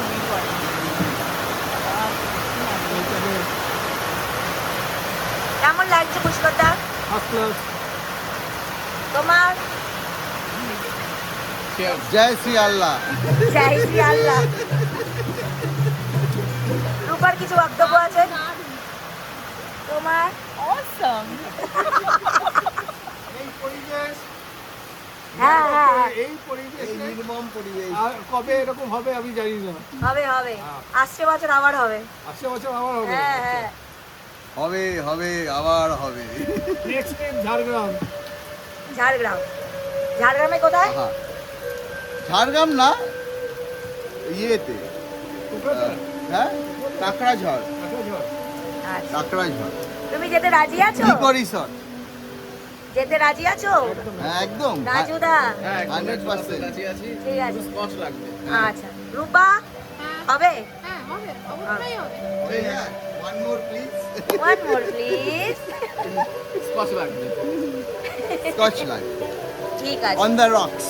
Movie করে। কেমন লাগছে পুষ্করদা? First class. তোমার? জয় শ্রী আল্লাহ। জয় শ্রী আল্লাহ। রূপার কিছু বক্তব্য আছে? তোমার? অসম। এই পরিবেশ, হ্যাঁ হ্যাঁ এই পরিবেশ এই নির্মম পরিবেশ। আর কবে এরকম হবে আমি জানি না। হবে হবে, আসছে বছর আবার হবে। আসছে বছর আবার হবে। হ্যাঁ হ্যাঁ হবে হবে আবার হবে। Next time Jhargram. ঝাড়গ্রাম। ঝাড়গ্রামে কোথায়? আহা। ঝাড়গ্রাম না, ইয়েতে কোথায়? হ্যাঁ কাকড়াঝড়। কাকড়াঝড়। আচ্ছা, কাকড়াঝড় তুমি যেতে রাজি আছো? Eco resort. যেতে রাজি আছো? হ্যাঁ একদম রাজুদা? 100%। ঠিক আছে, আচ্ছা। রূপা হবে? হ্যাঁ হবে, অবশ্যই হবে। One more please. One more please. Scotch light. ঠিক আছে, On the rocks.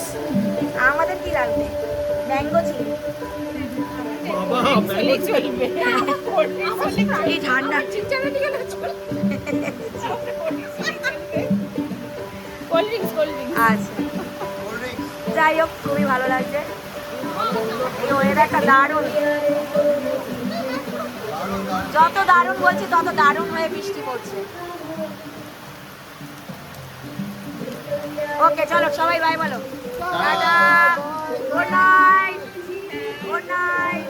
আমাদের কি লাগবে? ম্যাঙ্গো চিনি। বাবা, চলে চলবে। এই ঠান্ডা। চিনচানা নিয়ে না চল। Cold drinks, cold drinks. আচ্ছা, যাই হোক খুবই ভালো লাগছে। এই ওয়েদারটা দারুণ, যত দারুণ বলছি তত দারুণ হয়ে বৃষ্টি পড়ছে। ওকে চলো সবাই বাই বলো। Tata, good night, good night.